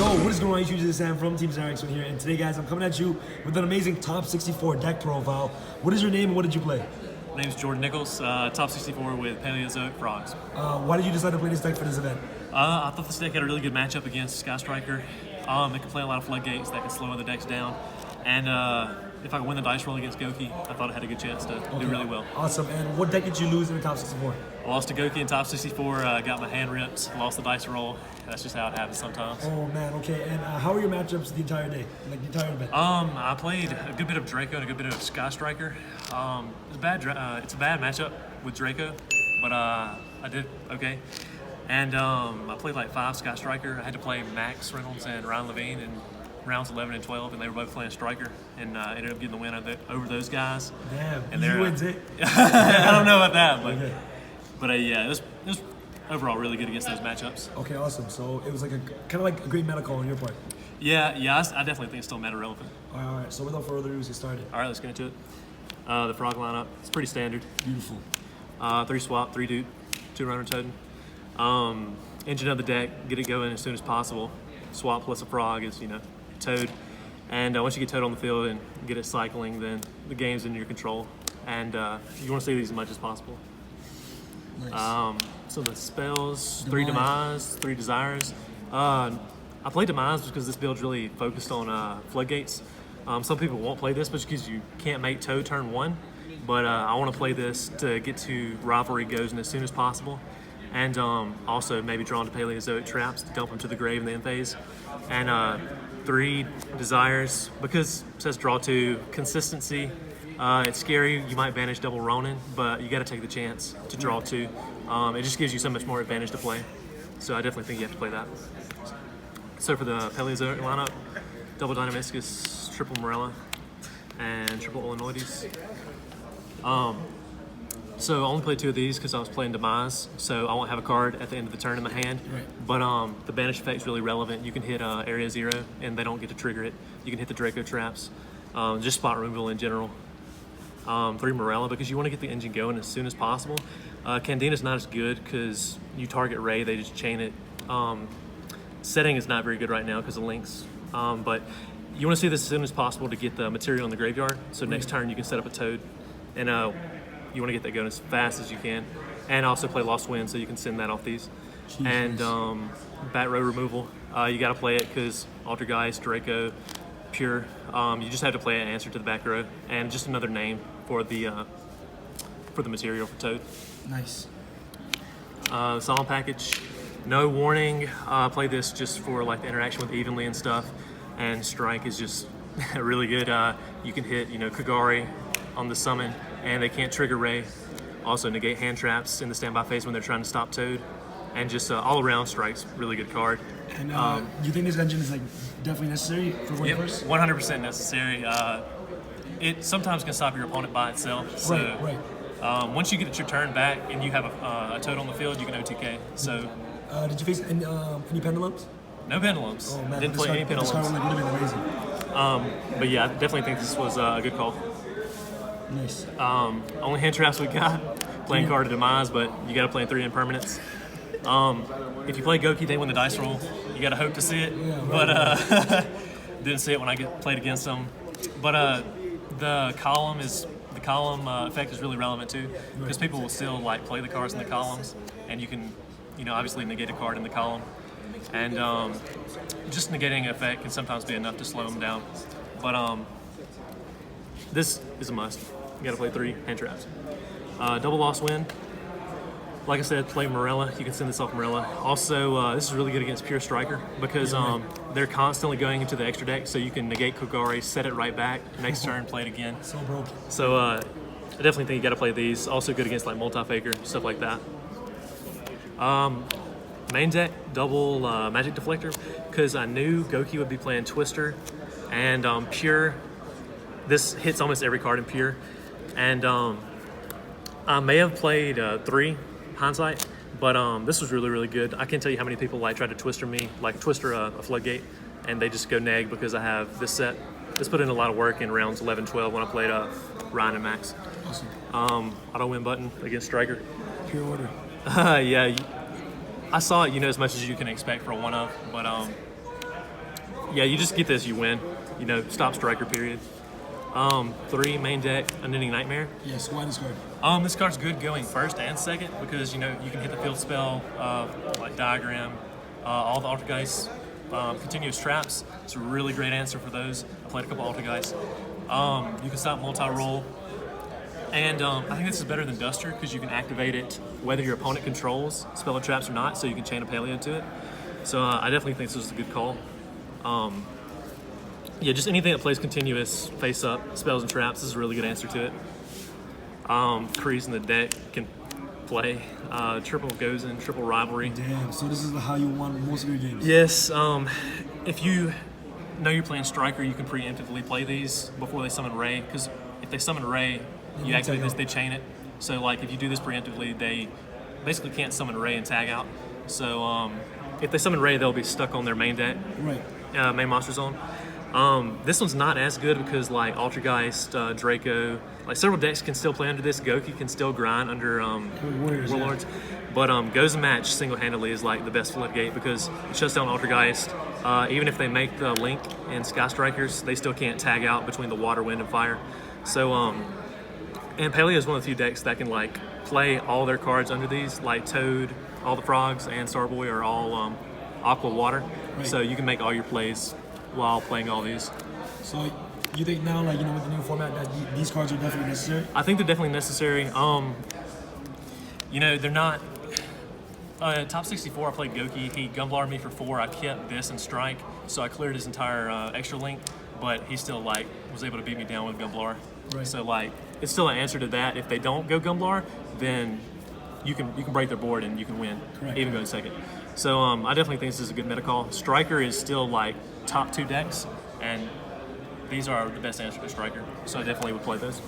What is going on YouTube? This is Sam from TeamSamuraiX1 here, and today guys I'm coming at you with an amazing top 64 deck profile. What is your name and what did you play? My name's Jordan Nichols, top 64 with Paleozoic frogs. Why did you decide to play this deck for this event? I thought this deck had a really good matchup against Sky Striker. It can play a lot of floodgates that can slow other decks down. And if I could win the dice roll against Goki, I thought it had a good chance to do really well. Awesome. And what deck did you lose in the top 64? I lost to Goki in top 64, got my hand ripped, lost the dice roll. That's just how it happens sometimes. Oh man, okay. And how were your matchups the entire day, like the entire event? I played a good bit of Draco and a good bit of Sky Striker. It's a bad matchup with Draco, but I did okay. And I played like 5 Sky Striker. I had to play Max Reynolds and Ryan Levine in rounds 11 and 12, and they were both playing Striker, and ended up getting the win over those guys. Damn, and you wins it. I don't know about that, but okay. Yeah, it was overall really good against those matchups. Okay, awesome. So it was like kind of like a great meta call on your part. Yeah, I definitely think it's still meta relevant. All right. So without further ado, let's get started. All right, let's get into it. The frog lineup, it's pretty standard. Beautiful. 3 swap, 3 dude, 2 runner totem. Engine of the deck, get it going as soon as possible. Swap plus a frog is, Toad. And once you get Toad on the field and get it cycling, then the game's in your control. And you want to see these as much as possible. Nice. So the spells, 3 Demise, 3 Desires. I play Demise because this build's really focused on floodgates. Some people won't play this because you can't make Toad turn 1. But I want to play this to get to Rivalry Gozen as soon as possible. And also maybe draw into Paleozoic traps to dump them to the grave in the end phase. And 3 Desires, because it says draw 2, consistency. It's scary, you might banish double Ronin, but you got to take the chance to draw 2. It just gives you so much more advantage to play. So I definitely think you have to play that. So for the Paleozoic lineup, double Dynamiscus, triple Morella, and triple Illinoides. So I only played 2 of these because I was playing Demise, so I won't have a card at the end of the turn in my hand. Right. But the banish effect is really relevant. You can hit Area 0, and they don't get to trigger it. You can hit the Draco traps, just spot removal in general. 3 Morella, because you want to get the engine going as soon as possible. Candina's not as good because you target Ray, they just chain it. Setting is not very good right now because of links, but you want to see this as soon as possible to get the material in the graveyard, so next turn you can set up a Toad. And you want to get that going as fast as you can, and also play Lost Wind so you can send that off these. Jesus. And Bat Row removal, you got to play it because Altergeist, Draco, Pure. You just have to play it and answer to the back row, and just another name for the material for Toad. Nice. Solemn package, no warning. Play this just for like the interaction with Evenly and stuff, and Strike is just really good. You can hit Kagari on the summon, and they can't trigger Ray. Also negate hand traps in the standby phase when they're trying to stop Toad. And just all around Strike's really good card. And you think this engine is like definitely necessary for going first? 100% necessary. It sometimes can stop your opponent by itself. So right. Once you get your turn back and you have a Toad on the field, you can OTK. So did you face any pendulums? No pendulums. Oh, man. Didn't play any pendulums. This card would have been amazing. But yeah, I definitely think this was a good call. Nice. Only hand traps we got. Playing card to Demise, but you got to play in 3 impermanents. If you play Goki, they win the dice roll. You got to hope to see it, yeah, right. But didn't see it when I played against them. But the column effect is really relevant too, because people will still like play the cards in the columns, and you can, obviously negate a card in the column, and just negating an effect can sometimes be enough to slow them down. But this is a must. You got to play 3 hand traps. Double Lost Wind. Like I said, play Morella. You can send this off Morella. Also, this is really good against Pure Striker because they're constantly going into the extra deck, so you can negate Kogari, set it right back, next turn, play it again. So broken. So I definitely think you got to play these. Also good against like Multi-Faker, stuff like that. Main deck, double Magic Deflector, because I knew Goki would be playing Twister, and Pure. This hits almost every card in Pure, and I may have played 3 Hindsight, but this was really, really good. I can't tell you how many people tried to Twister me, Twister a floodgate, and they just go neg because I have this set. This put in a lot of work in rounds 11, 12 when I played Ryan and Max. Awesome. Auto win button against Striker. Pure order. Yeah, I saw it, as much as you can expect for a 1-of, but Yeah, you just get this, you win. You know, stop striker, period. 3, main deck, Unending Nightmare. Yes, why this card? This card's good going first and second because, you know, you can hit the field spell, like Diagram, all the Altergeist, continuous traps. It's a really great answer for those. I played a couple Altergeist. You can stop multi-roll. And I think this is better than Duster because you can activate it whether your opponent controls spell or traps or not, so you can chain a Paleo to it. So I definitely think this is a good call. Yeah, just anything that plays continuous, face up, spells and traps, this is a really good answer to it. Crease in the deck can play. Triple goes in, triple rivalry. Damn, so this is how you won most of your games? Yes, if you know you're playing Striker, you can preemptively play these before they summon Ray, because if they summon Ray, you activate this, they chain it. So like if you do this preemptively, they basically can't summon Ray and tag out. So if they summon Ray, they'll be stuck on their main deck, main monster zone. This one's not as good because like Altergeist, Draco, like several decks can still play under this. Goki can still grind under Warlords, but Goes and Match single-handedly is like the best floodgate because it shuts down Altergeist. Even if they make the Link and Sky Strikers, they still can't tag out between the water, wind, and fire. So and Paleo is one of the few decks that can like play all their cards under these, like Toad, all the frogs, and Starboy are all Aqua Water. So you can make all your plays while playing all these. So you think now, like, you know, with the new format, that these cards are definitely necessary? I think they're definitely necessary. You know, they're not. Top 64, I played Goki. He Gumblar'd me for 4. I kept this and Strike, so I cleared his entire extra link, but he still like was able to beat me down with Gumblar. So like, it's still an answer to that. If they don't go Gumblar, then you can break their board and you can win, even going second. So I definitely think this is a good meta call. Striker is still like top 2 decks, and these are the best answer to Striker. So I definitely would play those.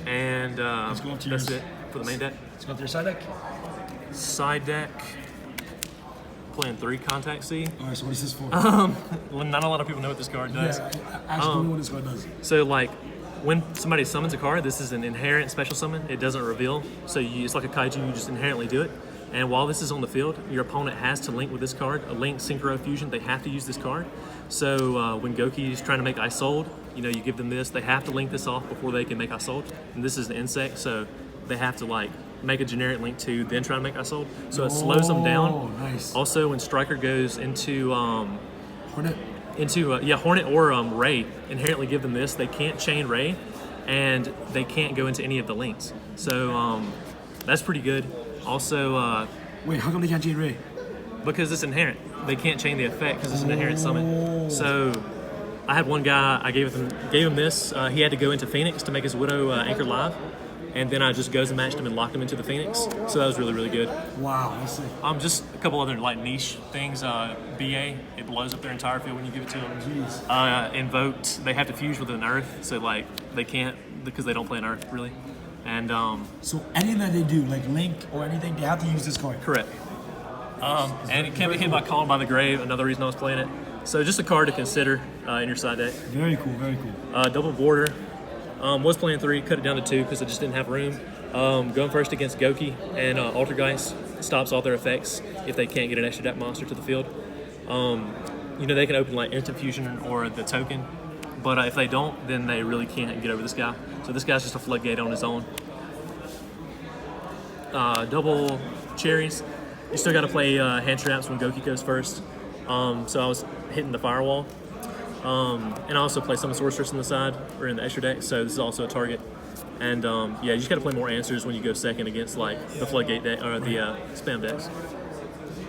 And that's it for the main deck. Let's go to your side deck. Side deck, playing 3 Contact C. All right, so what is this for? Well, not a lot of people know what this card does. Yeah, I actually don't know what this card does. So like, when somebody summons a card, this is an inherent special summon. It doesn't reveal. So it's like a kaiju, you just inherently do it. And while this is on the field, your opponent has to link with this card. A link Synchro Fusion, they have to use this card. So when Goki is trying to make Isolde, you know, you give them this. They have to link this off before they can make Isolde. And this is an insect, so they have to like make a generic link to then try to make Isolde. So it slows them down. Nice. Also, when Striker goes into Hornet. Hornet or Ray, inherently give them this. They can't chain Ray, and they can't go into any of the links. So that's pretty good. Also, wait, how come they can't chain Ray? Because it's inherent. They can't chain the effect because it's an inherent summon. So I had one guy, I gave him this. He had to go into Phoenix to make his Widow anchored live. And then I just goes and matched him and locked him into the Phoenix. So that was really, really good. Wow, I see. Just a couple other like niche things. BA, it blows up their entire field when you give it to them. Jeez. Invoked, they have to fuse with an Earth, so like they can't because they don't play an Earth really. And so anything that they do, like Link or anything, they have to use this card. Correct. And it can't be hit by Calling by the Grave. Another reason I was playing it. So just a card to consider in your side deck. Very cool, very cool. Double border. Was playing 3, cut it down to 2 because I just didn't have room. Going first against Goki and Altergeist stops all their effects if they can't get an extra deck monster to the field. You know, they can open like Instant Fusion or the token, but if they don't, then they really can't get over this guy. So this guy's just a floodgate on his own. Double cherries. You still got to play hand traps when Goki goes first. So I was hitting the firewall. And I also play some Sorceress on the side or in the extra deck, so this is also a target. And yeah, you just got to play more answers when you go second against like the floodgate deck or the spam decks.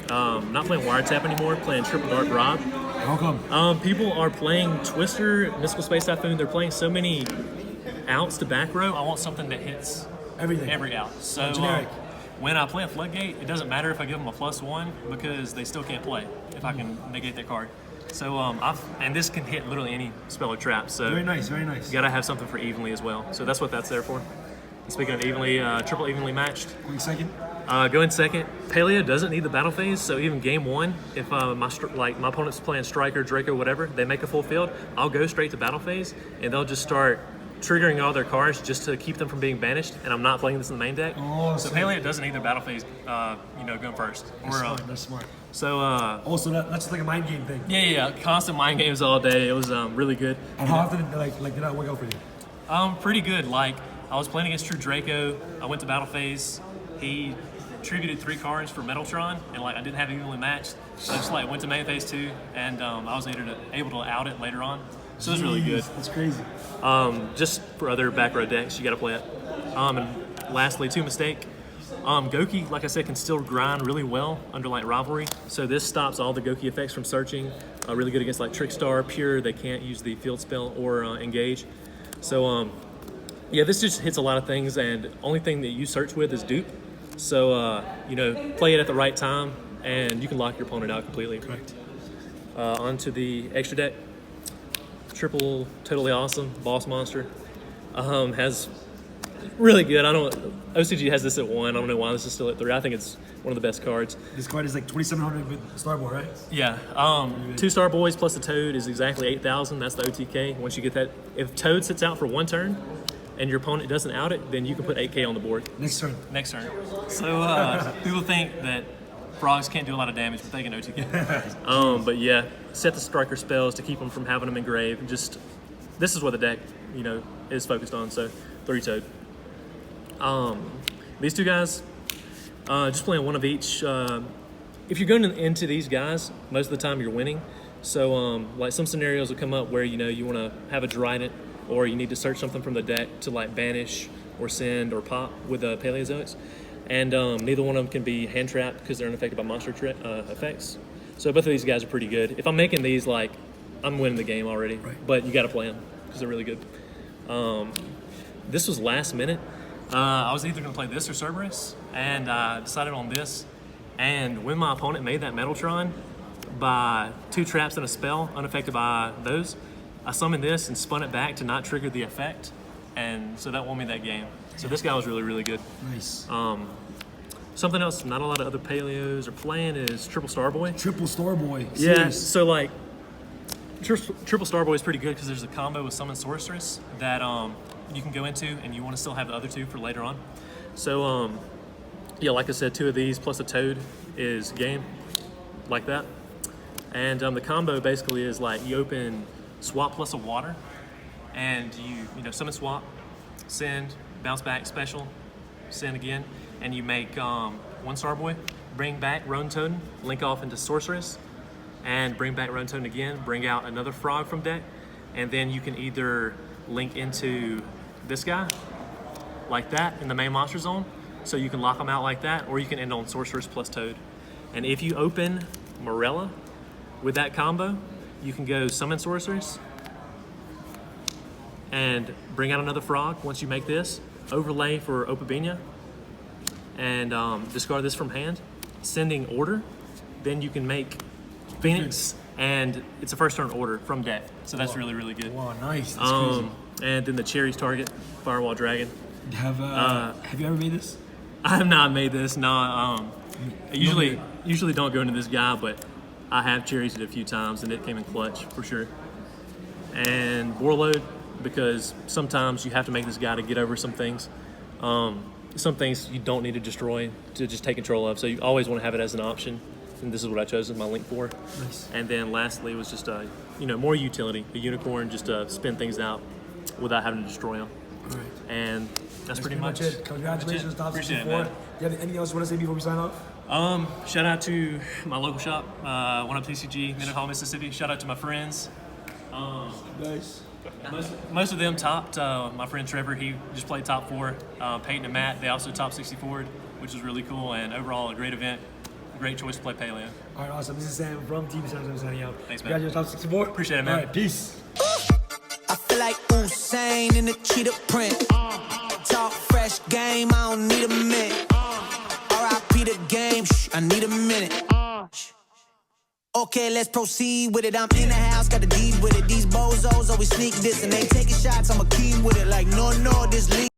Not playing Wiretap anymore, playing Triple Dark Rob. How come? People are playing Twister, Mystical Space Typhoon. They're playing so many outs to back row. I want something that hits everything, every out. So generic. When I play a floodgate, it doesn't matter if I give them a +1 because they still can't play if I can negate their card. So and this can hit literally any spell or trap. So very nice, very nice. You gotta have something for evenly as well. So that's what that's there for. And speaking of evenly, triple evenly matched. Going second. Going second. Paleo doesn't need the battle phase, so even game 1, if my opponent's playing Striker, Draco, whatever, they make a full field, I'll go straight to battle phase, and they'll just start triggering all their cards just to keep them from being banished, and I'm not playing this in the main deck. Oh, so Paleo doesn't need their battle phase, going first. That's smart. So also that's just like a mind game thing. yeah, constant mind games all day. It was really good. And how often did that work out for you? Pretty good. Like I was playing against True Draco. I went to battle phase. He tributed 3 cards for Metaltron, and like I didn't have it evenly matched. So I just like went to main phase 2, and I was able to out it later on. So it was really good. That's crazy. Just for other back row decks, you got to play it. And lastly, 2 mistake. Goki, like I said, can still grind really well under like Rivalry. So this stops all the Goki effects from searching. Really good against like Trickstar, Pure. They can't use the field spell or engage. So yeah, this just hits a lot of things, and only thing that you search with is dupe. So play it at the right time, and you can lock your opponent out completely. Correct. Onto the extra deck. Triple, totally awesome. Boss monster. Has really good. OCG has this at 1. I don't know why this is still at 3. I think it's one of the best cards. This card is like 2,700 with Starboy, right? Yeah. 2 Star Boys plus the Toad is exactly 8,000. That's the OTK. Once you get that, if Toad sits out for 1 turn and your opponent doesn't out it, then you can put 8K on the board. Next turn. So people think that frogs can't do a lot of damage, but they can OTK. But yeah, set the striker spells to keep them from having them engraved. Just this is what the deck, is focused on. So 3 Toad. These 2 guys, just playing 1 of each. If you're going into these guys, most of the time you're winning. So like some scenarios will come up where you want to have a Dryden, or you need to search something from the deck to like banish or send or pop with Paleozoics. And neither one of them can be hand trapped because they're unaffected by monster effects. So both of these guys are pretty good. If I'm making these, like, I'm winning the game already. Right. But you got to play them because they're really good. This was last minute. I was either going to play this or Cerberus, and I decided on this. And when my opponent made that Metaltron by 2 traps and a spell, unaffected by those, I summoned this and spun it back to not trigger the effect. And so that won me that game. So this guy was really, really good. Nice. Something else not a lot of other Paleos are playing is Triple Starboy. Triple Starboy. Yeah, so like Triple Starboy is pretty good because there's a combo with Summon Sorceress that you can go into, and you want to still have the other 2 for later on. So yeah, like I said, 2 of these plus a Toad is game, like that. And the combo basically is like you open Swap plus a Water, and you summon Swap, send, bounce back, special, send again, and you make 1 Starboy, bring back Roan Totem, link off into Sorceress, and bring back Roan Totem again, bring out another frog from deck, and then you can either link into this guy, like that, in the main monster zone, so you can lock them out like that, or you can end on Sorceress plus Toad. And if you open Morella with that combo, you can go summon Sorceress, and bring out another frog once you make this, overlay for Opabina, and discard this from hand, sending Order, then you can make Phoenix, and it's a first turn order from deck, so that's really, really good. Wow, nice. That's crazy. And then the Cherries target, Firewall Dragon. Have you ever made this? I have not made this, no. I usually don't go into this guy, but I have Cherries it a few times, and it came in clutch, for sure. And Warlord, because sometimes you have to make this guy to get over some things. Some things you don't need to destroy to just take control of, so you always want to have it as an option. And this is what I chose as my link for. Nice. And then lastly was just more utility. A unicorn just to spin things out without having to destroy them. All right. And that's pretty much it. Congratulations, top 64. Do you have anything else you want to say before we sign off? Shout out to my local shop, One Up TCG, Minute Mississippi. Shout out to my friends. Nice. Most of them topped. My friend Trevor, he just played top 4. Peyton and Matt, they also top 64, which was really cool. And overall, a great event. Great choice to play Paleo. All right, awesome. This is Sam from TeamSamuraiX1 signing out. Thanks, man. Congratulations, top 64. Appreciate it, man. All right, peace. I feel like Usain in the cheetah print. Talk fresh game, I don't need a minute. R.I.P. the game, I need a minute. Okay, let's proceed with it. I'm in the house, got the deed with it. These bozos always sneak this and they taking shots. I'ma keep with it like no, this league.